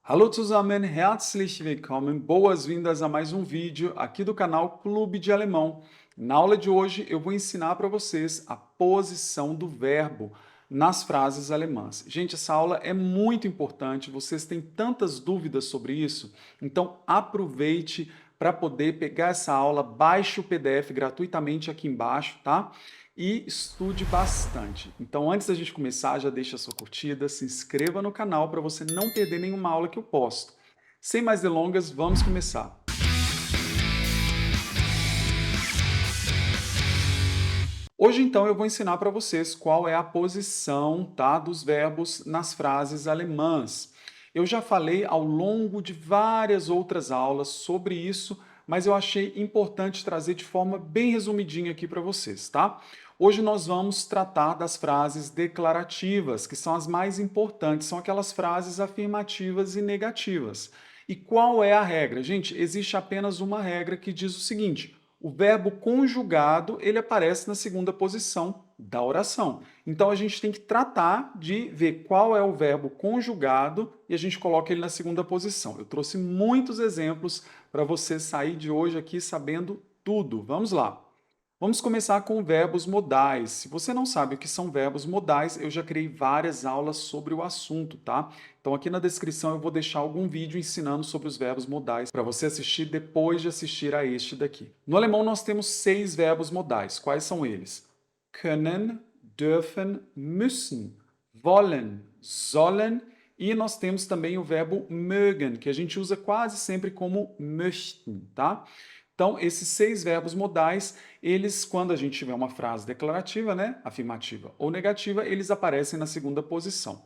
Hallo zusammen, herzlich willkommen, boas-vindas a mais um vídeo aqui do canal Clube de Alemão. Na aula de hoje eu vou ensinar para vocês a posição do verbo nas frases alemãs. Gente, essa aula é muito importante, vocês têm tantas dúvidas sobre isso, então aproveite para poder pegar essa aula, baixe o PDF gratuitamente aqui embaixo, tá? E estude bastante. Então, antes da gente começar, já deixa a sua curtida, se inscreva no canal para você não perder nenhuma aula que eu posto. Sem mais delongas, vamos começar. Hoje, então, eu vou ensinar para vocês qual é a posição, tá, dos verbos nas frases alemãs. Eu já falei ao longo de várias outras aulas sobre isso, mas eu achei importante trazer de forma bem resumidinha aqui para vocês, tá? Hoje nós vamos tratar das frases declarativas, que são as mais importantes, são aquelas frases afirmativas e negativas. E qual é a regra? Gente, existe apenas uma regra que diz o seguinte: o verbo conjugado, ele aparece na segunda posição da oração. Então a gente tem que tratar de ver qual é o verbo conjugado e a gente coloca ele na segunda posição. Eu trouxe muitos exemplos para você sair de hoje aqui sabendo tudo. Vamos lá. Vamos começar com verbos modais. Se você não sabe o que são verbos modais, eu já criei várias aulas sobre o assunto, tá? Então aqui na descrição eu vou deixar algum vídeo ensinando sobre os verbos modais para você assistir depois de assistir a este daqui. No alemão nós temos 6 verbos modais. Quais são eles? Können, dürfen, müssen, wollen, sollen e nós temos também o verbo mögen, que a gente usa quase sempre como möchten, tá? Então, esses 6 verbos modais, eles, quando a gente tiver uma frase declarativa, né, afirmativa ou negativa, eles aparecem na segunda posição.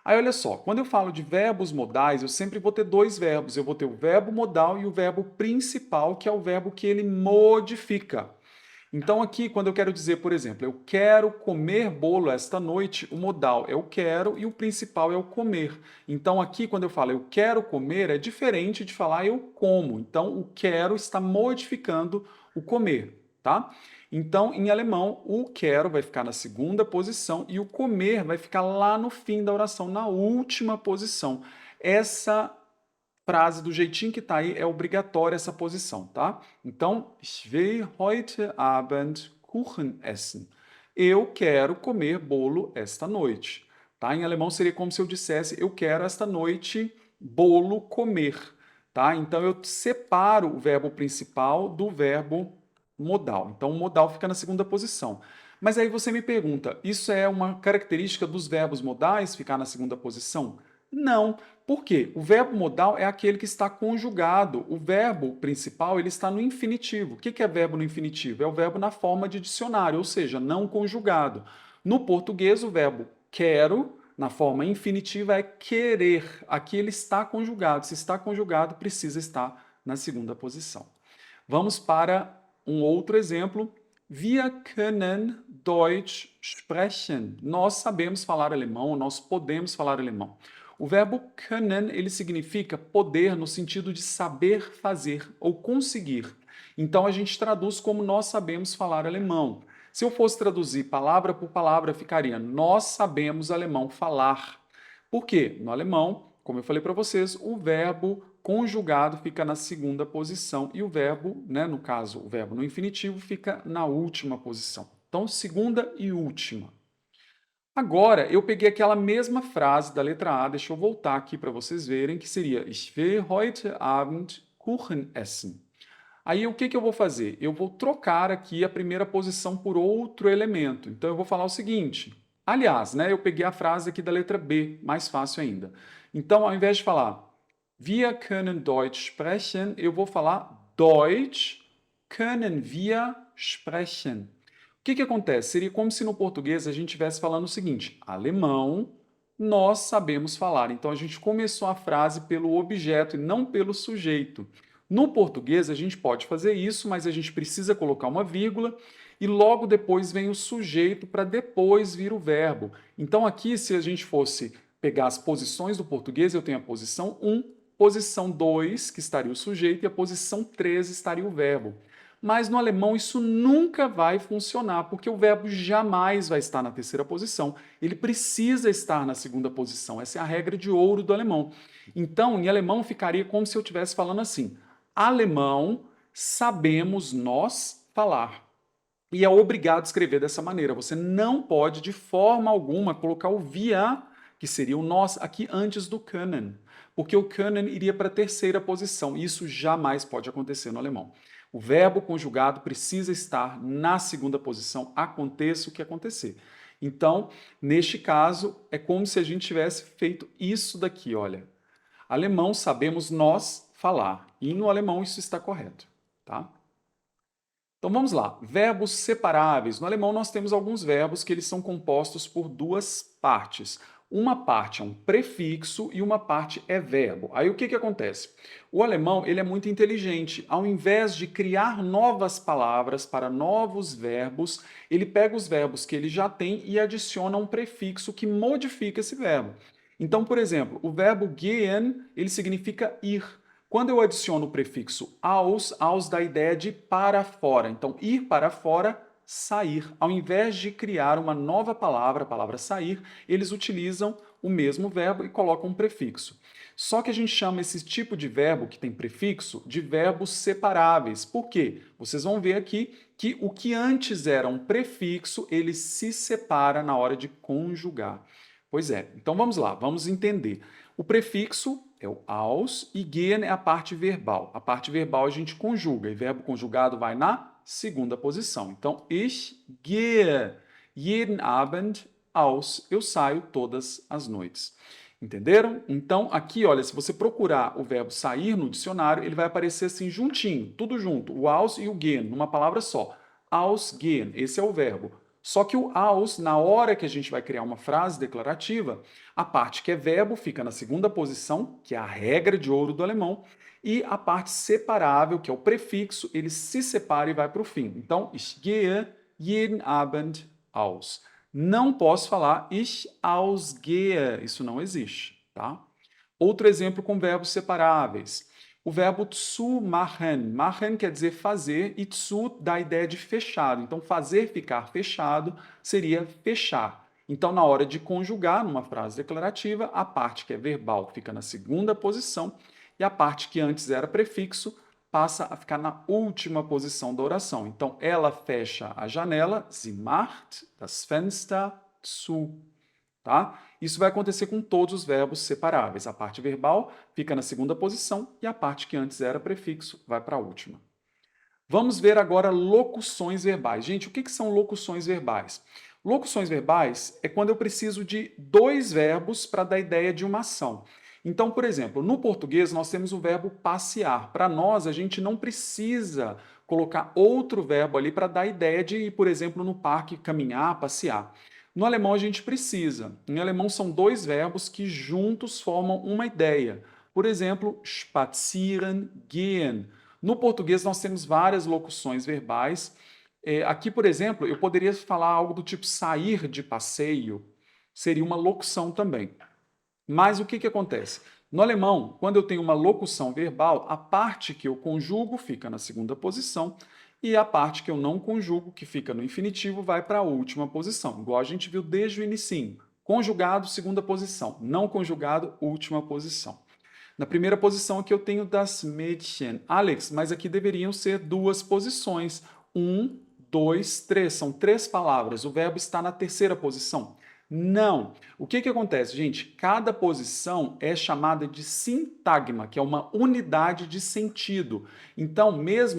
Aí, olha só, quando eu falo de verbos modais, eu sempre vou ter 2 verbos. Eu vou ter o verbo modal e o verbo principal, que é o verbo que ele modifica. Então, aqui, quando eu quero dizer, por exemplo, eu quero comer bolo esta noite, o modal é o quero e o principal é o comer. Então, aqui, quando eu falo eu quero comer, é diferente de falar eu como. Então, o quero está modificando o comer, tá? Então, em alemão, o quero vai ficar na segunda posição e o comer vai ficar lá no fim da oração, na última posição. Essa frase do jeitinho que está aí é obrigatória essa posição, tá? Então, ich will heute Abend Kuchen essen. Eu quero comer bolo esta noite. Tá? Em alemão seria como se eu dissesse eu quero esta noite bolo comer. Tá? Então eu separo o verbo principal do verbo modal. Então o modal fica na segunda posição. Mas aí você me pergunta, isso é uma característica dos verbos modais ficar na segunda posição? Não. Por quê? O verbo modal é aquele que está conjugado. O verbo principal ele está no infinitivo. O que é verbo no infinitivo? É o verbo na forma de dicionário, ou seja, não conjugado. No português, o verbo quero, na forma infinitiva, é querer. Aqui ele está conjugado. Se está conjugado, precisa estar na segunda posição. Vamos para um outro exemplo. Wir können Deutsch sprechen. Nós sabemos falar alemão, nós podemos falar alemão. O verbo können, ele significa poder no sentido de saber fazer ou conseguir. Então a gente traduz como nós sabemos falar alemão. Se eu fosse traduzir palavra por palavra, ficaria nós sabemos alemão falar. Por quê? No alemão, como eu falei para vocês, o verbo conjugado fica na segunda posição e o verbo, né, no caso, o verbo no infinitivo, fica na última posição. Então, segunda e última. Agora, eu peguei aquela mesma frase da letra A, deixa eu voltar aqui para vocês verem, que seria Ich will heute Abend Kuchen essen. Aí, o que que eu vou fazer? Eu vou trocar aqui a primeira posição por outro elemento. Então, eu vou falar o seguinte. Aliás, né, eu peguei a frase aqui da letra B, mais fácil ainda. Então, ao invés de falar Wir können Deutsch sprechen, eu vou falar Deutsch können wir sprechen. O que que acontece? Seria como se no português a gente estivesse falando o seguinte: alemão, nós sabemos falar. Então a gente começou a frase pelo objeto e não pelo sujeito. No português a gente pode fazer isso, mas a gente precisa colocar uma vírgula e logo depois vem o sujeito para depois vir o verbo. Então aqui, se a gente fosse pegar as posições do português, eu tenho a posição 1, posição 2, que estaria o sujeito, e a posição 3 estaria o verbo. mas no alemão isso nunca vai funcionar, porque o verbo jamais vai estar na terceira posição, ele precisa estar na segunda posição, essa é a regra de ouro do alemão. Então, em alemão ficaria como se eu estivesse falando assim, alemão sabemos nós falar. E é obrigado a escrever dessa maneira. Você não pode, de forma alguma, colocar o wir, que seria o nós, aqui antes do können. Porque o können iria para a terceira posição. E isso jamais pode acontecer no alemão. O verbo conjugado precisa estar na segunda posição, aconteça o que acontecer. Então, neste caso, é como se a gente tivesse feito isso daqui, olha. Alemão sabemos nós falar. E no alemão isso está correto, tá? Então vamos lá, verbos separáveis. No alemão nós temos alguns verbos que eles são compostos por duas partes. Uma parte é um prefixo e uma parte é verbo. Aí o que acontece? O alemão ele é muito inteligente. Ao invés de criar novas palavras para novos verbos, ele pega os verbos que ele já tem e adiciona um prefixo que modifica esse verbo. Então, por exemplo, o verbo gehen, ele significa ir. Quando eu adiciono o prefixo aus dá a ideia de para fora. Então, ir para fora, sair. Ao invés de criar uma nova palavra, a palavra sair, eles utilizam o mesmo verbo e colocam um prefixo. Só que a gente chama esse tipo de verbo que tem prefixo de verbos separáveis. Por quê? Vocês vão ver aqui que o que antes era um prefixo, ele se separa na hora de conjugar. Pois é, então vamos lá, vamos entender. O prefixo é o aus e gehen é a parte verbal. A parte verbal a gente conjuga e verbo conjugado vai na segunda posição. Então, ich gehe jeden Abend aus. Eu saio todas as noites. Entenderam? Então, aqui, olha, se você procurar o verbo sair no dicionário, ele vai aparecer assim juntinho, tudo junto, o aus e o gehen, numa palavra só. Ausgehen, esse é o verbo. Só que o aus, na hora que a gente vai criar uma frase declarativa, a parte que é verbo fica na segunda posição, que é a regra de ouro do alemão, e a parte separável, que é o prefixo, ele se separa e vai para o fim. Então, ich gehe jeden Abend aus. Não posso falar ich ausgehe, isso não existe, tá? Outro exemplo com verbos separáveis. O verbo zu machen. Machen quer dizer fazer e zu dá a ideia de fechado. Então, fazer ficar fechado seria fechar. Então, na hora de conjugar numa frase declarativa, a parte que é verbal fica na segunda posição e a parte que antes era prefixo passa a ficar na última posição da oração. Então, ela fecha a janela, sie macht das Fenster zu. Tá? Isso vai acontecer com todos os verbos separáveis. A parte verbal fica na segunda posição e a parte que antes era prefixo vai para a última. Vamos ver agora locuções verbais. Gente, o que são locuções verbais? Locuções verbais é quando eu preciso de dois verbos para dar ideia de uma ação. Então, por exemplo, no português nós temos o verbo passear. Para nós, a gente não precisa colocar outro verbo ali para dar ideia de ir, por exemplo, no parque, caminhar, passear. No alemão a gente precisa. Em alemão são dois verbos que juntos formam uma ideia. Por exemplo, spazieren gehen. No português nós temos várias locuções verbais. Aqui, por exemplo, eu poderia falar algo do tipo sair de passeio. Seria uma locução também. Mas o que acontece? No alemão, quando eu tenho uma locução verbal, a parte que eu conjugo fica na segunda posição e a parte que eu não conjugo, que fica no infinitivo, vai para a última posição, igual a gente viu desde o inicinho. Conjugado, segunda posição. Não conjugado, última posição. Na primeira posição aqui eu tenho das Mädchen. Alex, mas aqui deveriam ser duas posições. Um, dois, três. São três palavras. O verbo está na terceira posição. Não. O que acontece, gente? Cada posição é chamada de sintagma, que é uma unidade de sentido. Então,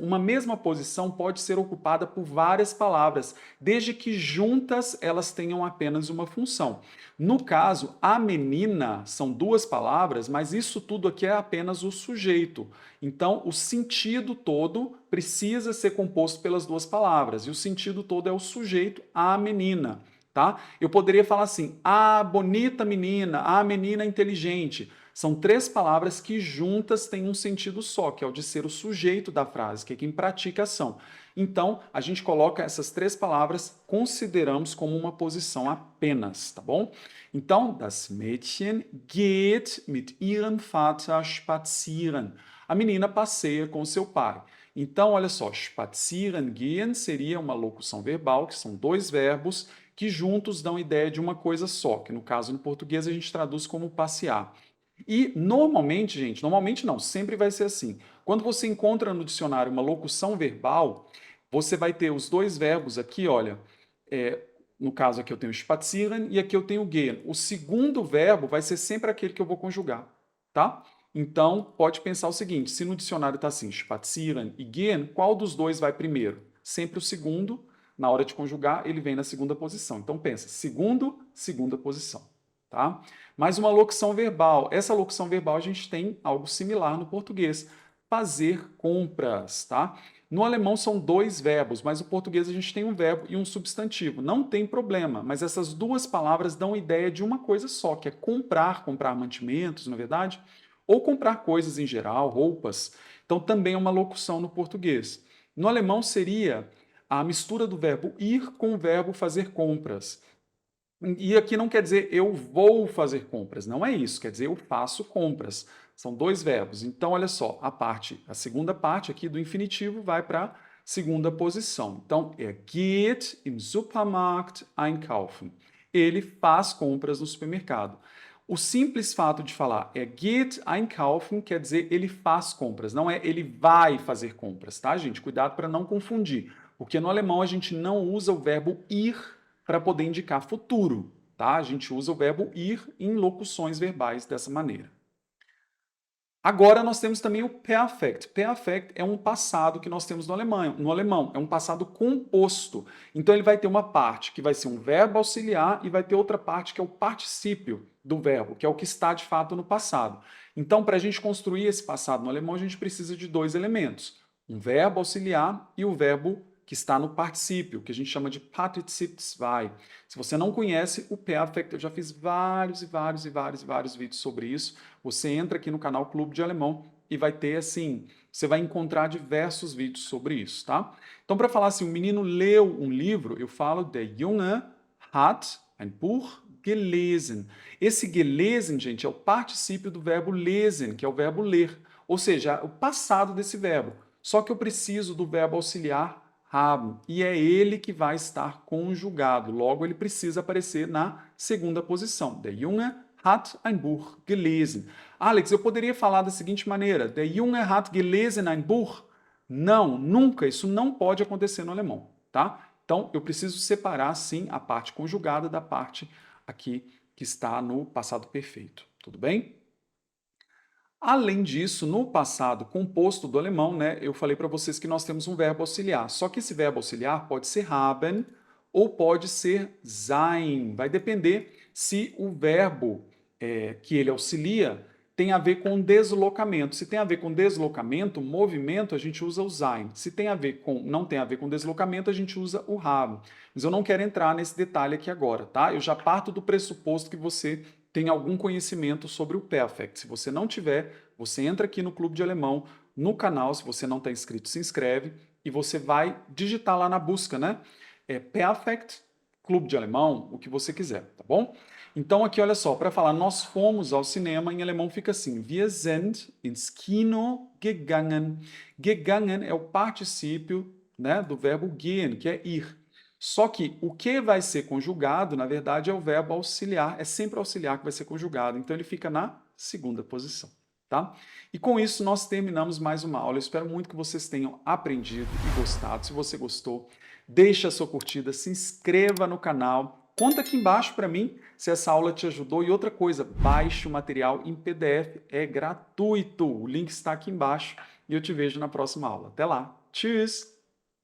uma mesma posição pode ser ocupada por várias palavras, desde que juntas elas tenham apenas uma função. No caso, a menina são duas palavras, mas isso tudo aqui é apenas o sujeito. Então, o sentido todo precisa ser composto pelas duas palavras, e o sentido todo é o sujeito, a menina. Tá? Eu poderia falar assim, a bonita menina, a menina inteligente. São três palavras que juntas têm um sentido só, que é o de ser o sujeito da frase, que é quem pratica a ação. Então, a gente coloca essas três palavras, consideramos como uma posição apenas, tá bom? Então, das Mädchen geht mit ihrem Vater spazieren. A menina passeia com seu pai. Então, olha só, spazieren gehen seria uma locução verbal, que são dois verbos que juntos dão ideia de uma coisa só, que no caso no português a gente traduz como passear. E normalmente, gente, normalmente não, sempre vai ser assim. Quando você encontra no dicionário uma locução verbal, você vai ter os dois verbos aqui, olha, é, no caso aqui eu tenho spazieren e aqui eu tenho gehen. O segundo verbo vai ser sempre aquele que eu vou conjugar, tá? Então, pode pensar o seguinte, se no dicionário está assim, spazieren e gehen, qual dos dois vai primeiro? Sempre o segundo, na hora de conjugar, ele vem na segunda posição. Então, pensa, segundo, segunda posição, tá? Mais uma locução verbal. Essa locução verbal a gente tem algo similar no português, fazer compras, tá? No alemão são dois verbos, mas no português a gente tem um verbo e um substantivo. Não tem problema, mas essas duas palavras dão ideia de uma coisa só, que é comprar, comprar mantimentos, na verdade, ou comprar coisas em geral, roupas. Então também é uma locução no português. No alemão seria a mistura do verbo ir com o verbo fazer compras. E aqui não quer dizer eu vou fazer compras, não é isso, quer dizer eu faço compras. São dois verbos. Então, olha só, a segunda parte aqui do infinitivo vai para a segunda posição. Então, geht im Supermarkt einkaufen. Ele faz compras no supermercado. O simples fato de falar geht einkaufen quer dizer ele faz compras, não é ele vai fazer compras, tá, gente? Cuidado para não confundir, porque no alemão a gente não usa o verbo ir para poder indicar futuro, tá? A gente usa o verbo ir em locuções verbais dessa maneira. Agora nós temos também o Perfect. Perfect é um passado que nós temos no alemão. É um passado composto. Então ele vai ter uma parte que vai ser um verbo auxiliar e vai ter outra parte que é o particípio do verbo, que é o que está de fato no passado. Então, para a gente construir esse passado no alemão, a gente precisa de dois elementos: um verbo auxiliar e o verbo que está no particípio, que a gente chama de Partizip 2. Se você não conhece o Perfect, eu já fiz vários vídeos sobre isso. Você entra aqui no canal Clube de Alemão e vai ter assim, você vai encontrar diversos vídeos sobre isso, tá? Então, para falar assim, o menino leu um livro, eu falo der Junge hat ein Buch gelesen. Esse gelesen, gente, é o particípio do verbo lesen, que é o verbo ler, ou seja, o passado desse verbo. Só que eu preciso do verbo auxiliar haben, e é ele que vai estar conjugado. Logo, ele precisa aparecer na segunda posição. Der Junge hat ein Buch gelesen. Alex, eu poderia falar da seguinte maneira: Der Junge hat gelesen ein Buch? Não, nunca. Isso não pode acontecer no alemão, tá? Então, eu preciso separar, sim, a parte conjugada da parte aqui que está no passado perfeito. Tudo bem? Além disso, no passado composto do alemão, né, eu falei para vocês que nós temos um verbo auxiliar. Só que esse verbo auxiliar pode ser haben ou pode ser sein. Vai depender se o verbo que ele auxilia tem a ver com deslocamento. Se tem a ver com deslocamento, movimento, a gente usa o sein. Se tem a ver com, não tem a ver com deslocamento, a gente usa o haben. Mas eu não quero entrar nesse detalhe aqui agora, tá? Eu já parto do pressuposto que você tem algum conhecimento sobre o Perfect. Se você não tiver, você entra aqui no Clube de Alemão, no canal, se você não está inscrito, se inscreve e você vai digitar lá na busca, né? Perfect, Clube de Alemão, o que você quiser, tá bom? Então aqui, olha só, para falar nós fomos ao cinema, em alemão fica assim: Wir sind ins Kino gegangen. Gegangen é o particípio, né, do verbo gehen, que é ir. Só que o que vai ser conjugado, na verdade, é o verbo auxiliar, é sempre o auxiliar que vai ser conjugado, então ele fica na segunda posição, tá? E com isso nós terminamos mais uma aula. Eu espero muito que vocês tenham aprendido e gostado. Se você gostou, deixe a sua curtida, se inscreva no canal, conta aqui embaixo para mim se essa aula te ajudou. E outra coisa, baixe o material em PDF, é gratuito. O link está aqui embaixo e eu te vejo na próxima aula. Até lá, tchau!